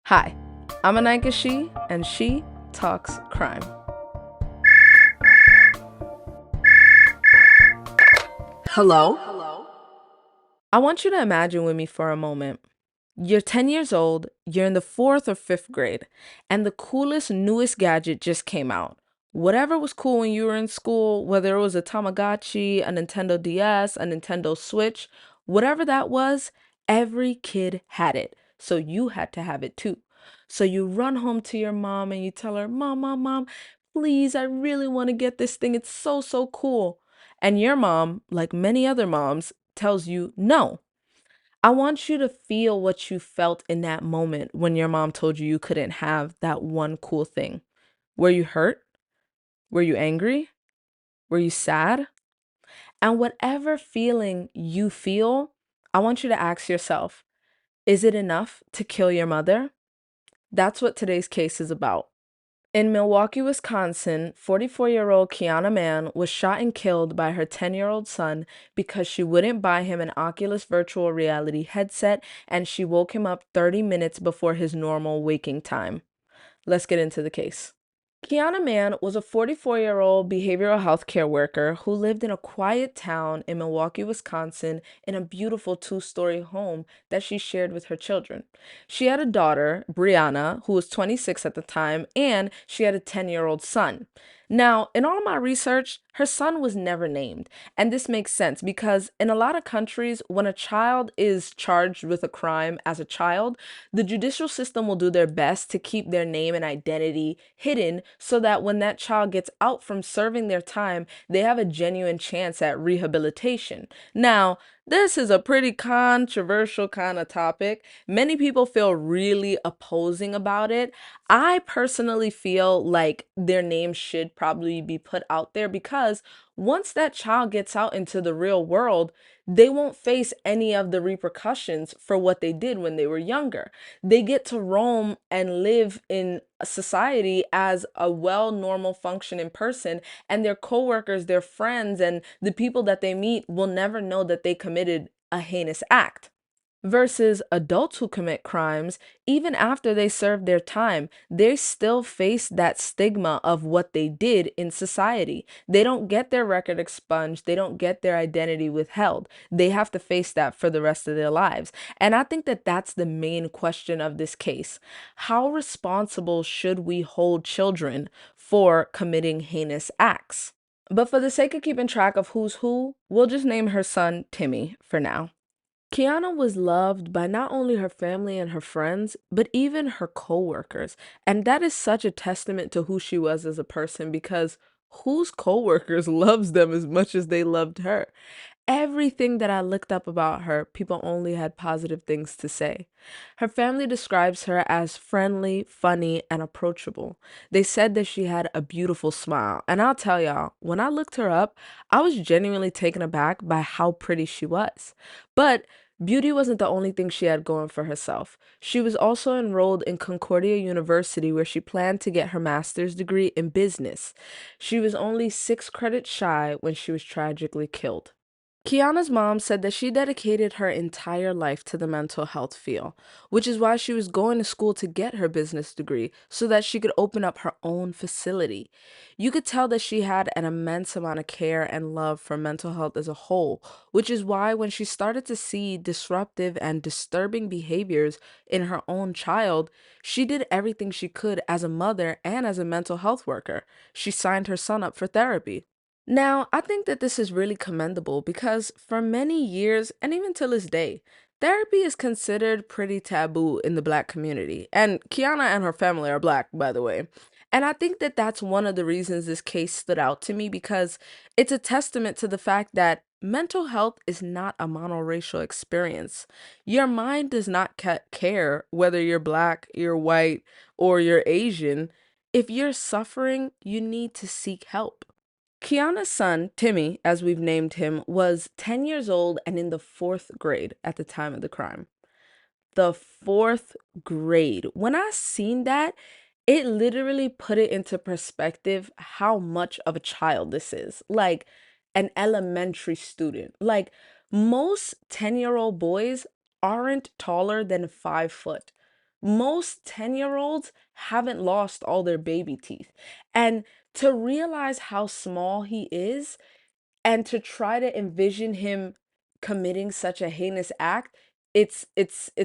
Hi, I'm Anika She, and she talks crime. Hello? I want you to imagine with me for a moment. You're 10 years old, you're in the fourth or fifth grade, and the coolest, newest gadget just came out. Whatever was cool when you were in school, whether it was a Tamagotchi, a Nintendo DS, a Nintendo Switch, whatever that was, every kid had it. So you had to have it too. So you run home to your mom and you tell her, Mom, please, I really want to get this thing. It's so, so cool. And your mom, like many other moms, tells you no. I want you to feel what you felt in that moment when your mom told you you couldn't have that one cool thing. Were you hurt? Were you angry? Were you sad? And whatever feeling you feel, I want you to ask yourself, is it enough to kill your mother? That's what today's case is about. In Milwaukee, Wisconsin, 44-year-old Kiana man was shot and killed by her 10-year-old son because she wouldn't buy him an Oculus virtual reality headset and she woke him up 30 minutes before his normal waking time. Let's get into the case. Kiana Mann was a 44-year-old behavioral health care worker who lived in a quiet town in Milwaukee, Wisconsin, in a beautiful two-story home that she shared with her children. She had a daughter, Brianna, who was 26 at the time, and she had a 10-year-old son. Now, in all my research, her son was never named. And this makes sense because in a lot of countries, when a child is charged with a crime as a child, the judicial system will do their best to keep their name and identity hidden so that when that child gets out from serving their time, they have a genuine chance at rehabilitation. Now, this is a pretty controversial kind of topic. Many people feel really opposing about it. I personally feel like their name should probably be put out there because once that child gets out into the real world, they won't face any of the repercussions for what they did when they were younger. They get to roam and live in a society as a well, normal, functioning person, and their coworkers, their friends, and the people that they meet will never know that they committed a heinous act. Versus adults who commit crimes, even after they serve their time, they still face that stigma of what they did in society. They don't get their record expunged, they don't get their identity withheld. They have to face that for the rest of their lives. And I think that that's the main question of this case. How responsible should we hold children for committing heinous acts? But for the sake of keeping track of who's who, we'll just name her son Timmy for now. Kiana was loved by not only her family and her friends, but even her coworkers. And that is such a testament to who she was as a person because whose coworkers loves them as much as they loved her? Everything that I looked up about her, people only had positive things to say. Her family describes her as friendly, funny, and approachable. They said that she had a beautiful smile. And I'll tell y'all, when I looked her up, I was genuinely taken aback by how pretty she was. But beauty wasn't the only thing she had going for herself. She was also enrolled in Concordia University, where she planned to get her master's degree in business. She was only 6 credits shy when she was tragically killed. Kiana's mom said that she dedicated her entire life to the mental health field, which is why she was going to school to get her business degree so that she could open up her own facility. You could tell that she had an immense amount of care and love for mental health as a whole, which is why when she started to see disruptive and disturbing behaviors in her own child, she did everything she could as a mother and as a mental health worker. She signed her son up for therapy. Now, I think that this is really commendable because for many years, and even till this day, therapy is considered pretty taboo in the Black community. And Kiana and her family are Black, by the way. And I think that that's one of the reasons this case stood out to me because it's a testament to the fact that mental health is not a monoracial experience. Your mind does not care whether you're Black, you're white, or you're Asian. If you're suffering, you need to seek help. Kiana's son, Timmy, as we've named him, was 10 years old and in the fourth grade at the time of the crime. The fourth grade. When I seen that, it literally put it into perspective how much of a child this is. Like an elementary student. Like most 10-year-old boys aren't taller than 5 foot. Most 10-year-olds haven't lost all their baby teeth. And to realize how small he is and to try to envision him committing such a heinous act, it's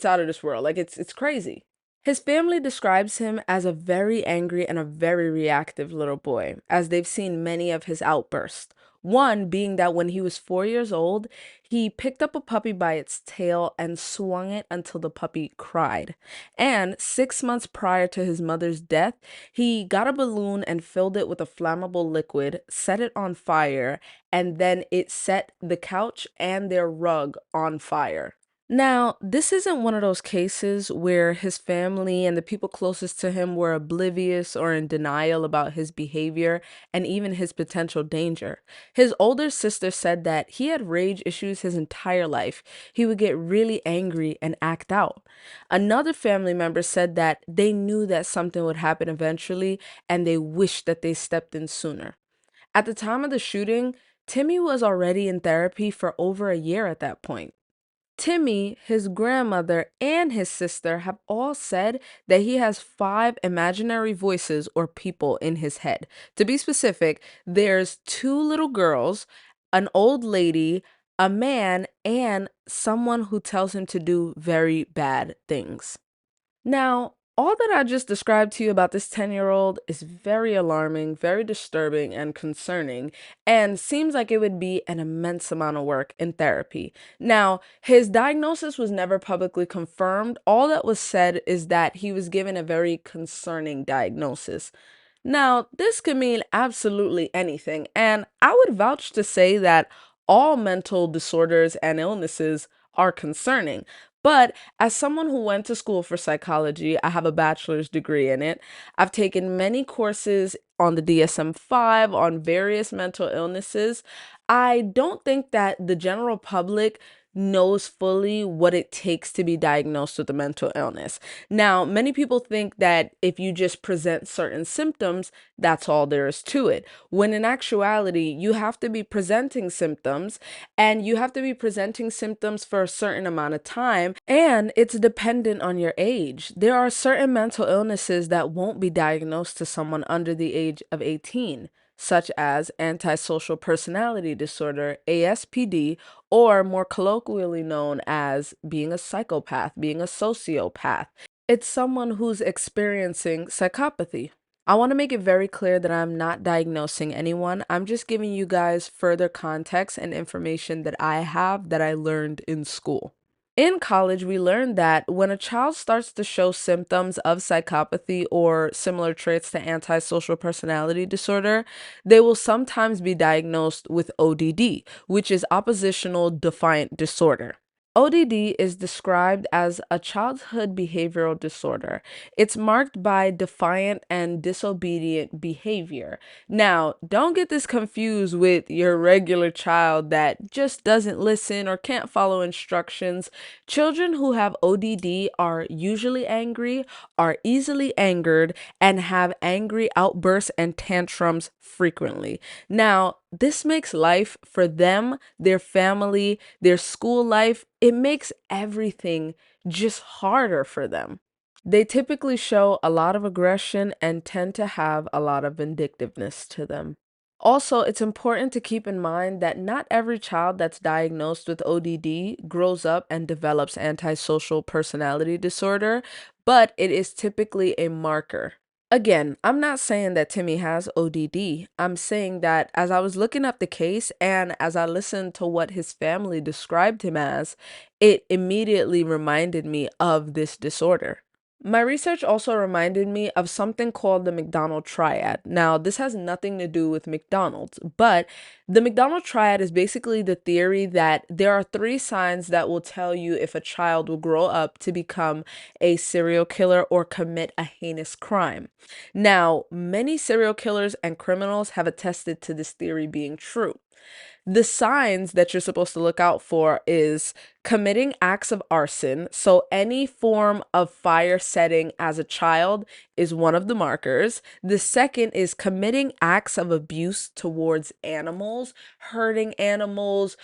out of this world. Like it's crazy. His family describes him as a very angry and a very reactive little boy, as they've seen many of his outbursts. One being that when he was 4 years old, he picked up a puppy by its tail and swung it until the puppy cried. And 6 months prior to his mother's death, he got a balloon and filled it with a flammable liquid, set it on fire, and then it set the couch and their rug on fire. Now, this isn't one of those cases where his family and the people closest to him were oblivious or in denial about his behavior and even his potential danger. His older sister said that he had rage issues his entire life. He would get really angry and act out. Another family member said that they knew that something would happen eventually and they wished that they stepped in sooner. At the time of the shooting, Timmy was already in therapy for over a year at that point. Timmy, his grandmother, and his sister have all said that he has 5 imaginary voices or people in his head. To be specific, there's 2 little girls, an old lady, a man, and someone who tells him to do very bad things. Now, all that I just described to you about this 10-year-old is very alarming, very disturbing, and concerning, and seems like it would be an immense amount of work in therapy. Now, his diagnosis was never publicly confirmed. All that was said is that he was given a very concerning diagnosis. Now, this could mean absolutely anything, and I would vouch to say that all mental disorders and illnesses are concerning. But as someone who went to school for psychology, I have a bachelor's degree in it. I've taken many courses on the DSM-5 on various mental illnesses. I don't think that the general public knows fully what it takes to be diagnosed with a mental illness. Now, many people think that if you just present certain symptoms, that's all there is to it. When in actuality, you have to be presenting symptoms and you have to be presenting symptoms for a certain amount of time, and it's dependent on your age. There are certain mental illnesses that won't be diagnosed to someone under the age of 18, such as antisocial personality disorder, ASPD, or more colloquially known as being a psychopath, being a sociopath. It's someone who's experiencing psychopathy. I want to make it very clear that I'm not diagnosing anyone. I'm just giving you guys further context and information that I have that I learned in school. In college, we learned that when a child starts to show symptoms of psychopathy or similar traits to antisocial personality disorder, they will sometimes be diagnosed with ODD, which is oppositional defiant disorder. ODD is described as a childhood behavioral disorder. It's marked by defiant and disobedient behavior. Now, don't get this confused with your regular child that just doesn't listen or can't follow instructions. Children who have ODD are usually angry, are easily angered, and have angry outbursts and tantrums frequently. Now, this makes life for them, their family, their school life, it makes everything just harder for them. They typically show a lot of aggression and tend to have a lot of vindictiveness to them. Also, it's important to keep in mind that not every child that's diagnosed with ODD grows up and develops antisocial personality disorder, but it is typically a marker. Again, I'm not saying that Timmy has ODD. I'm saying that as I was looking up the case and as I listened to what his family described him as, it immediately reminded me of this disorder. My research also reminded me of something called the McDonald Triad. Now, this has nothing to do with McDonald's, but the McDonald Triad is basically the theory that there are 3 signs that will tell you if a child will grow up to become a serial killer or commit a heinous crime. Now, many serial killers and criminals have attested to this theory being true. The signs that you're supposed to look out for is committing acts of arson. So any form of fire setting as a child is one of the markers. The second is committing acts of abuse towards animals, hurting animals,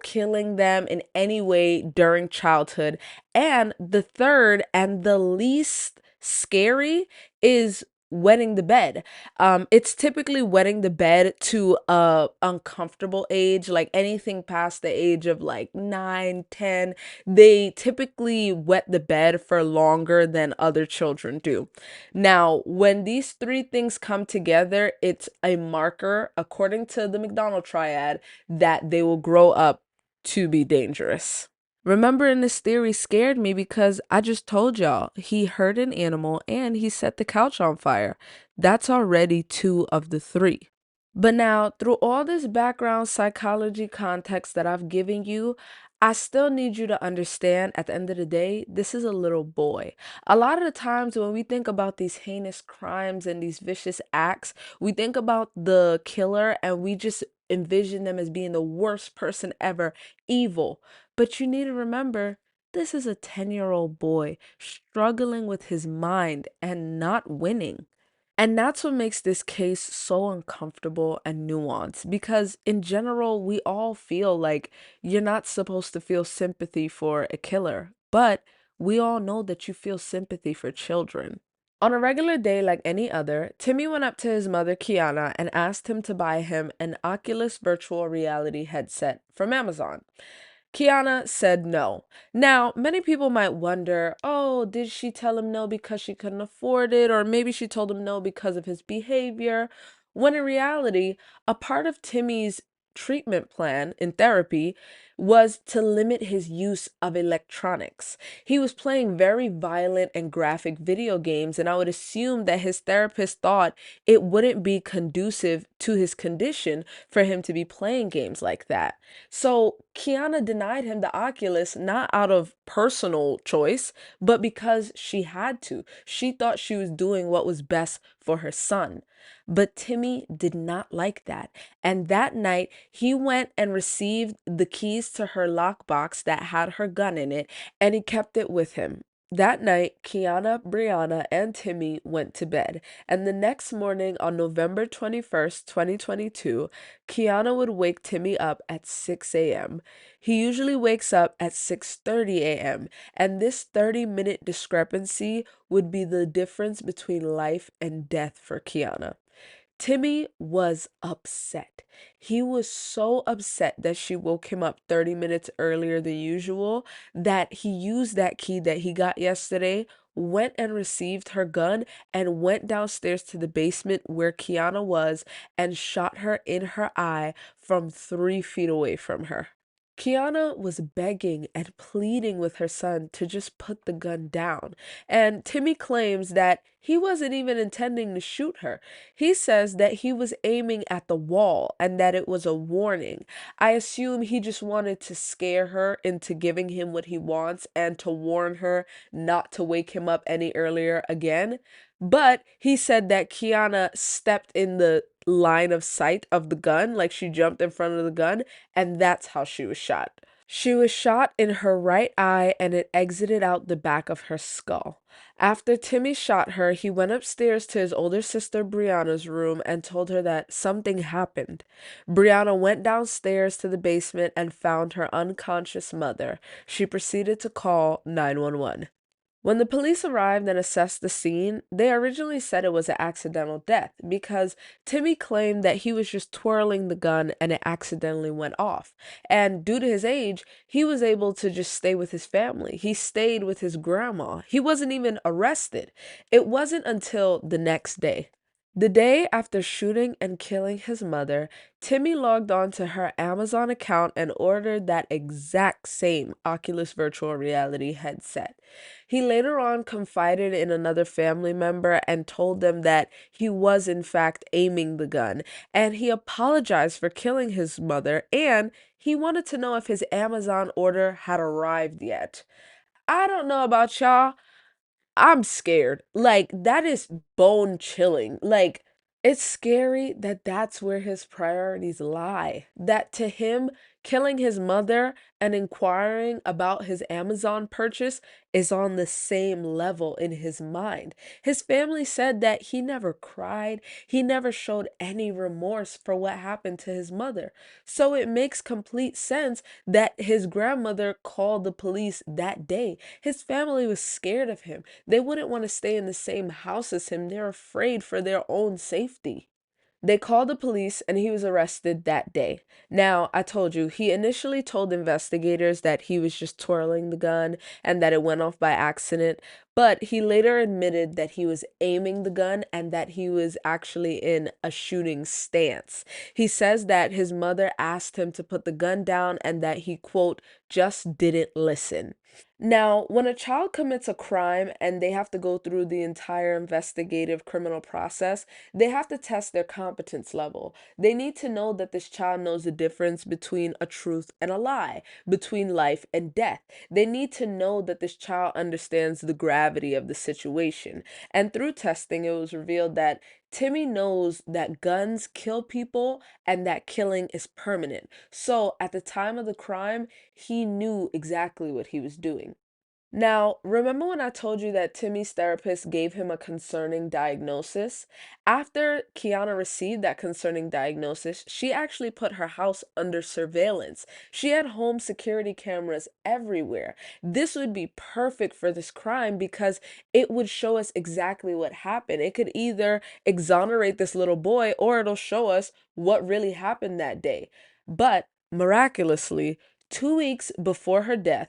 killing them in any way during childhood. And the third and the least scary is wetting the bed. It's typically wetting the bed to a uncomfortable age, like anything past the age of like 9, 10. They typically wet the bed for longer than other children do. Now, when these three things come together, it's a marker, according to the McDonald Triad, that they will grow up to be dangerous. Remembering this theory scared me because I just told y'all he hurt an animal and he set the couch on fire. That's already two of the three. But now, through all this background psychology context that I've given you, I still need you to understand at the end of the day, this is a little boy. A lot of the times when we think about these heinous crimes and these vicious acts, we think about the killer and we just envision them as being the worst person ever, evil. But you need to remember, this is a 10-year-old boy struggling with his mind and not winning. And that's what makes this case so uncomfortable and nuanced because, in general, we all feel like you're not supposed to feel sympathy for a killer, but we all know that you feel sympathy for children. On a regular day like any other, Timmy went up to his mother, Kiana, and asked him to buy him an Oculus virtual reality headset from Amazon. Kiana said no. Now, many people might wonder, oh, did she tell him no because she couldn't afford it? Or maybe she told him no because of his behavior. When in reality, a part of Timmy's treatment plan in therapy was to limit his use of electronics. He was playing very violent and graphic video games, and I would assume that his therapist thought it wouldn't be conducive to his condition for him to be playing games like that. So Kiana denied him the Oculus not out of personal choice, but because she had to. She thought she was doing what was best for her son. But Timmy did not like that. And that night, he went and received the keys to her lockbox that had her gun in it, and he kept it with him. That night, Kiana, Brianna, and Timmy went to bed. And the next morning, on November 21st, 2022, Kiana would wake Timmy up at 6 a.m. He usually wakes up at 6:30 a.m., and this 30-minute discrepancy would be the difference between life and death for Kiana. Timmy was upset. He was so upset that she woke him up 30 minutes earlier than usual that he used that key that he got yesterday, went and received her gun, and went downstairs to the basement where Kiana was and shot her in her eye from 3 feet away from her. Kiana was begging and pleading with her son to just put the gun down, and Timmy claims that he wasn't even intending to shoot her. He says that he was aiming at the wall and that it was a warning. I assume he just wanted to scare her into giving him what he wants and to warn her not to wake him up any earlier again. But he said that Kiana stepped in the line of sight of the gun, like she jumped in front of the gun, and that's how she was shot. She was shot in her right eye and it exited out the back of her skull. After Timmy shot her, he went upstairs to his older sister Brianna's room and told her that something happened. Brianna went downstairs to the basement and found her unconscious mother. She proceeded to call 911. When the police arrived and assessed the scene, they originally said it was an accidental death because Timmy claimed that he was just twirling the gun and it accidentally went off. And due to his age, he was able to just stay with his family. He stayed with his grandma. He wasn't even arrested. It wasn't until the next day. The day after shooting and killing his mother, Timmy logged on to her Amazon account and ordered that exact same Oculus virtual reality headset. He later on confided in another family member and told them that he was in fact aiming the gun, and he apologized for killing his mother, and he wanted to know if his Amazon order had arrived yet. I don't know about y'all. I'm scared. Like, that is bone chilling. Like, It's scary that that's where his priorities lie. That to him, killing his mother and inquiring about his Amazon purchase is on the same level in his mind. His family said that he never cried, he never showed any remorse for what happened to his mother. So it makes complete sense that his grandmother called the police that day. His family was scared of him. They wouldn't want to stay in the same house as him. They're afraid for their own safety. They called the police and he was arrested that day. Now, I told you, he initially told investigators that he was just twirling the gun and that it went off by accident, but he later admitted that he was aiming the gun and that he was actually in a shooting stance. He says that his mother asked him to put the gun down and that he, quote, just didn't listen. Now, when a child commits a crime and they have to go through the entire investigative criminal process, they have to test their competence level. They need to know that this child knows the difference between a truth and a lie, between life and death. They need to know that this child understands the gravity of the situation. And through testing, it was revealed that Timmy knows that guns kill people and that killing is permanent. So at the time of the crime, he knew exactly what he was doing. Now, remember when I told you that Timmy's therapist gave him a concerning diagnosis? After Kiana received that concerning diagnosis, she actually put her house under surveillance. She had home security cameras everywhere. This would be perfect for this crime because it would show us exactly what happened. It could either exonerate this little boy or it'll show us what really happened that day. But miraculously, 2 weeks before her death,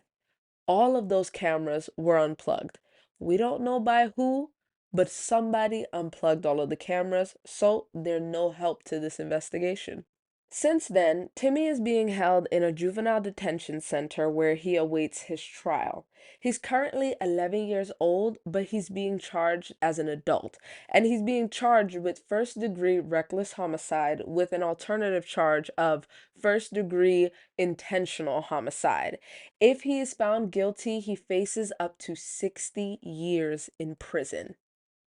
all of those cameras were unplugged. We don't know by who, but somebody unplugged all of the cameras, so they're no help to this investigation. Since then, Timmy is being held in a juvenile detention center where he awaits his trial. He's currently 11 years old, but he's being charged as an adult, and he's being charged with first-degree reckless homicide with an alternative charge of first-degree intentional homicide. If he is found guilty, he faces up to 60 years in prison.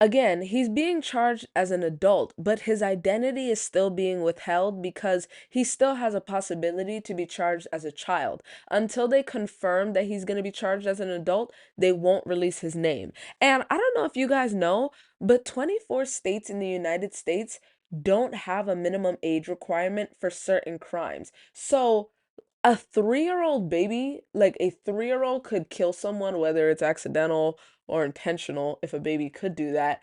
Again, he's being charged as an adult, but his identity is still being withheld because he still has a possibility to be charged as a child. Until they confirm that he's going to be charged as an adult, they won't release his name. And I don't know if you guys know, but 24 states in the United States don't have a minimum age requirement for certain crimes. So, a 3-year-old baby, like a 3-year-old could kill someone, whether it's accidental or intentional, if a baby could do that.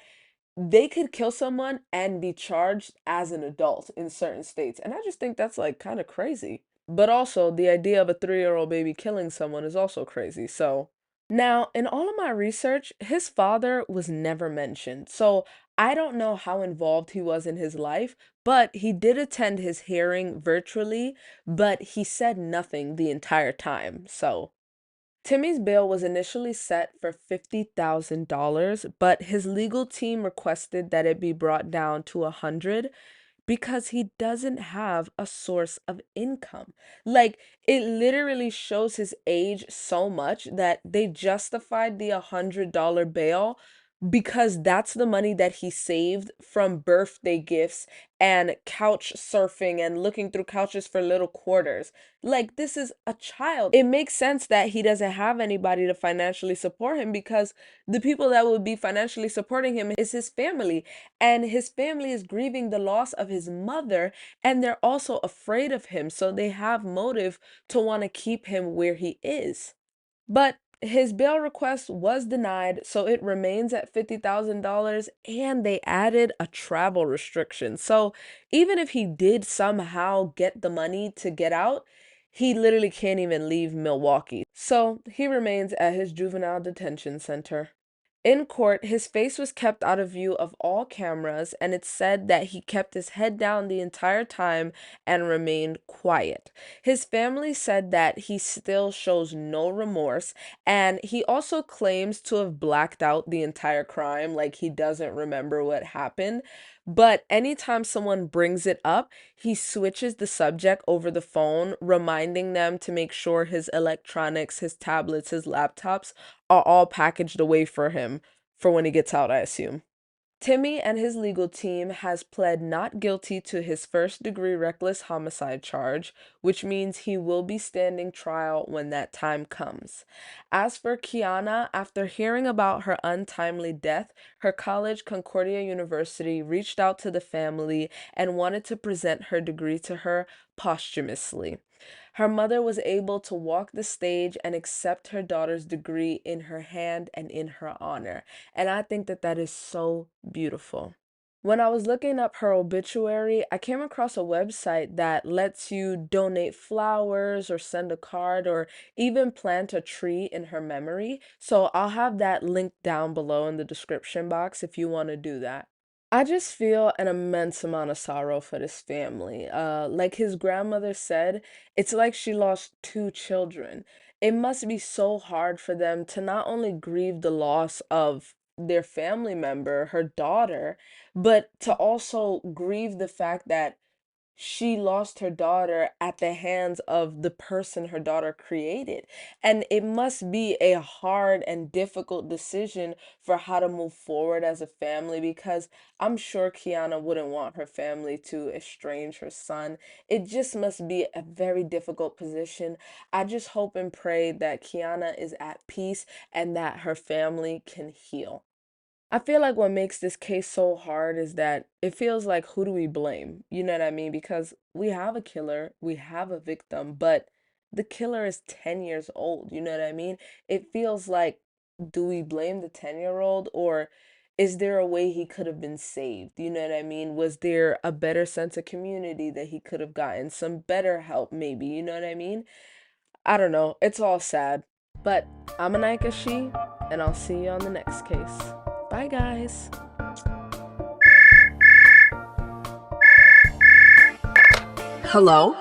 They could kill someone and be charged as an adult in certain states. And I just think that's like kind of crazy. But also, the idea of a 3-year-old baby killing someone is also crazy. So, now in all of my research, his father was never mentioned. So, I don't know how involved he was in his life, but he did attend his hearing virtually, but he said nothing the entire time. So, Timmy's bail was initially set for $50,000, but his legal team requested that it be brought down to 100 because he doesn't have a source of income. Like, it literally shows his age so much that they justified the $100 bail because that's the money that he saved from birthday gifts and couch surfing and looking through couches for little quarters. Like, this is a child. It makes sense that he doesn't have anybody to financially support him because the people that would be financially supporting him is his family. And his family is grieving the loss of his mother, and they're also afraid of him. So they have motive to want to keep him where he is. But his bail request was denied, so it remains at $50,000, and they added a travel restriction. So even if he did somehow get the money to get out, he literally can't even leave Milwaukee. So he remains at his juvenile detention center. In court, his face was kept out of view of all cameras, and it's said that he kept his head down the entire time and remained quiet. His family said that he still shows no remorse, and he also claims to have blacked out the entire crime, like he doesn't remember what happened. But anytime someone brings it up, he switches the subject over the phone, reminding them to make sure his electronics, his tablets, his laptops are all packaged away for him for when he gets out, I assume. Timmy and his legal team has pled not guilty to his first-degree reckless homicide charge, which means he will be standing trial when that time comes. As for Kiana, after hearing about her untimely death, her college, Concordia University, reached out to the family and wanted to present her degree to her posthumously. Her mother was able to walk the stage and accept her daughter's degree in her hand and in her honor. And I think that that is so beautiful. When I was looking up her obituary, I came across a website that lets you donate flowers or send a card or even plant a tree in her memory. So I'll have that linked down below in the description box if you want to do that. I just feel an immense amount of sorrow for this family. Like his grandmother said, it's like she lost two children. It must be so hard for them to not only grieve the loss of their family member, her daughter, but to also grieve the fact that she lost her daughter at the hands of the person her daughter created. And it must be a hard and difficult decision for how to move forward as a family because I'm sure Kiana wouldn't want her family to estrange her son. It just must be a very difficult position. I just hope and pray that Kiana is at peace and that her family can heal. I feel like what makes this case so hard is that it feels like who do we blame? You know what I mean? Because we have a killer, we have a victim, but the killer is 10 years old. You know what I mean? It feels like do we blame the 10-year-old or is there a way he could have been saved? You know what I mean? Was there a better sense of community that he could have gotten? Some better help, maybe. You know what I mean? I don't know. It's all sad. But I'm Anaika She, and I'll see you on the next case. Bye, guys. Hello?